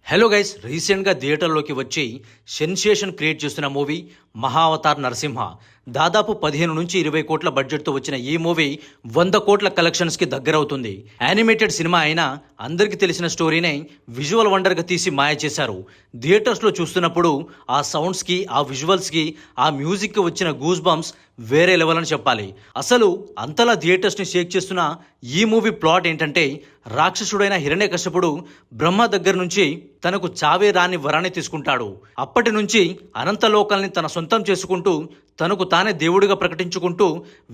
Hello guys, రీసెంట్గా థియేటర్లోకి వచ్చి సెన్సేషన్ క్రియేట్ చేస్తున్న మూవీ మహావతార్ నరసింహ. దాదాపు 15 నుంచి 20 కోట్ల బడ్జెట్తో వచ్చిన ఈ మూవీ 100 కోట్ల కలెక్షన్స్కి దగ్గరవుతుంది. యానిమేటెడ్ సినిమా అయినా అందరికీ తెలిసిన స్టోరీనే విజువల్ వండర్గా తీసి మాయ చేశారు. థియేటర్స్లో చూస్తున్నప్పుడు ఆ సౌండ్స్కి, ఆ విజువల్స్కి, ఆ మ్యూజిక్కి వచ్చిన గూస్ బంప్స్ వేరే లెవెల్ అని చెప్పాలి. అసలు అంతలా థియేటర్స్ని షేక్ చేస్తున్న ఈ మూవీ ప్లాట్ ఏంటంటే, రాక్షసుడైన హిరణ్యకశిపుడు బ్రహ్మ దగ్గర నుంచి తనకు చావే రాని వరాన్ని తీసుకుంటాడు. అప్పటి నుంచి అనంతలోకాల్ని తన సొంతం చేసుకుంటూ తనకు తానే దేవుడిగా ప్రకటించుకుంటూ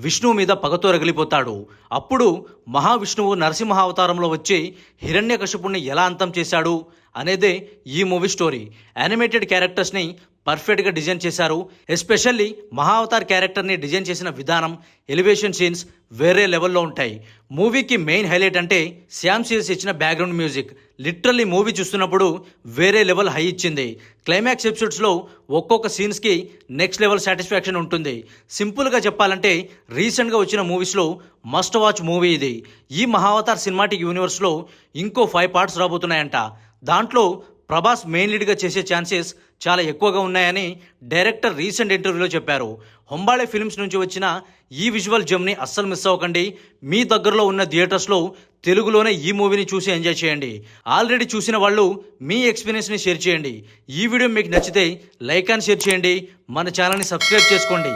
విష్ణువు మీద పగతో రగిలిపోతాడు. అప్పుడు మహావిష్ణువు నరసింహావతారంలో వచ్చి హిరణ్యకశిపుణ్ణి ఎలా అంతం చేశాడు అనేదే ఈ మూవీ స్టోరీ. యానిమేటెడ్ క్యారెక్టర్స్ని పర్ఫెక్ట్గా డిజైన్ చేశారు. ఎస్పెషల్లీ మహావతార్ క్యారెక్టర్ని డిజైన్ చేసిన విధానం, ఎలివేషన్ సీన్స్ వేరే లెవెల్లో ఉంటాయి. మూవీకి మెయిన్ హైలైట్ అంటే శ్యామ్ సీరీస్ ఇచ్చిన బ్యాక్గ్రౌండ్ మ్యూజిక్. లిటరల్లీ మూవీ చూస్తున్నప్పుడు వేరే లెవెల్ హై ఇచ్చింది. క్లైమాక్స్ ఎపిసోడ్స్లో ఒక్కొక్క సీన్స్కి నెక్స్ట్ లెవెల్ సాటిస్ఫాక్షన్ ఉంటుంది. సింపుల్గా చెప్పాలంటే రీసెంట్గా వచ్చిన మూవీస్లో మస్ట్ వాచ్ మూవీ ఇది. ఈ మహావతార్ సినిమాటిక్ యూనివర్స్లో ఇంకో 5 పార్ట్స్ రాబోతున్నాయంట. దాంట్లో ప్రభాస్ మెయిన్ లీడ్గా చేసే ఛాన్సెస్ చాలా ఎక్కువగా ఉన్నాయని డైరెక్టర్ రీసెంట్ ఇంటర్వ్యూలో చెప్పారు. హొంబాళే ఫిల్మ్స్ నుంచి వచ్చిన ఈ విజువల్ జమ్ని అస్సలు మిస్ అవ్వకండి. మీ దగ్గరలో ఉన్న థియేటర్స్లో తెలుగులోనే ఈ మూవీని చూసి ఎంజాయ్ చేయండి. ఆల్రెడీ చూసిన వాళ్ళు మీ ఎక్స్పీరియన్స్ని షేర్ చేయండి. ఈ వీడియో మీకు నచ్చితే లైక్ అండ్ షేర్ చేయండి. మన ఛానల్ని సబ్స్క్రైబ్ చేసుకోండి.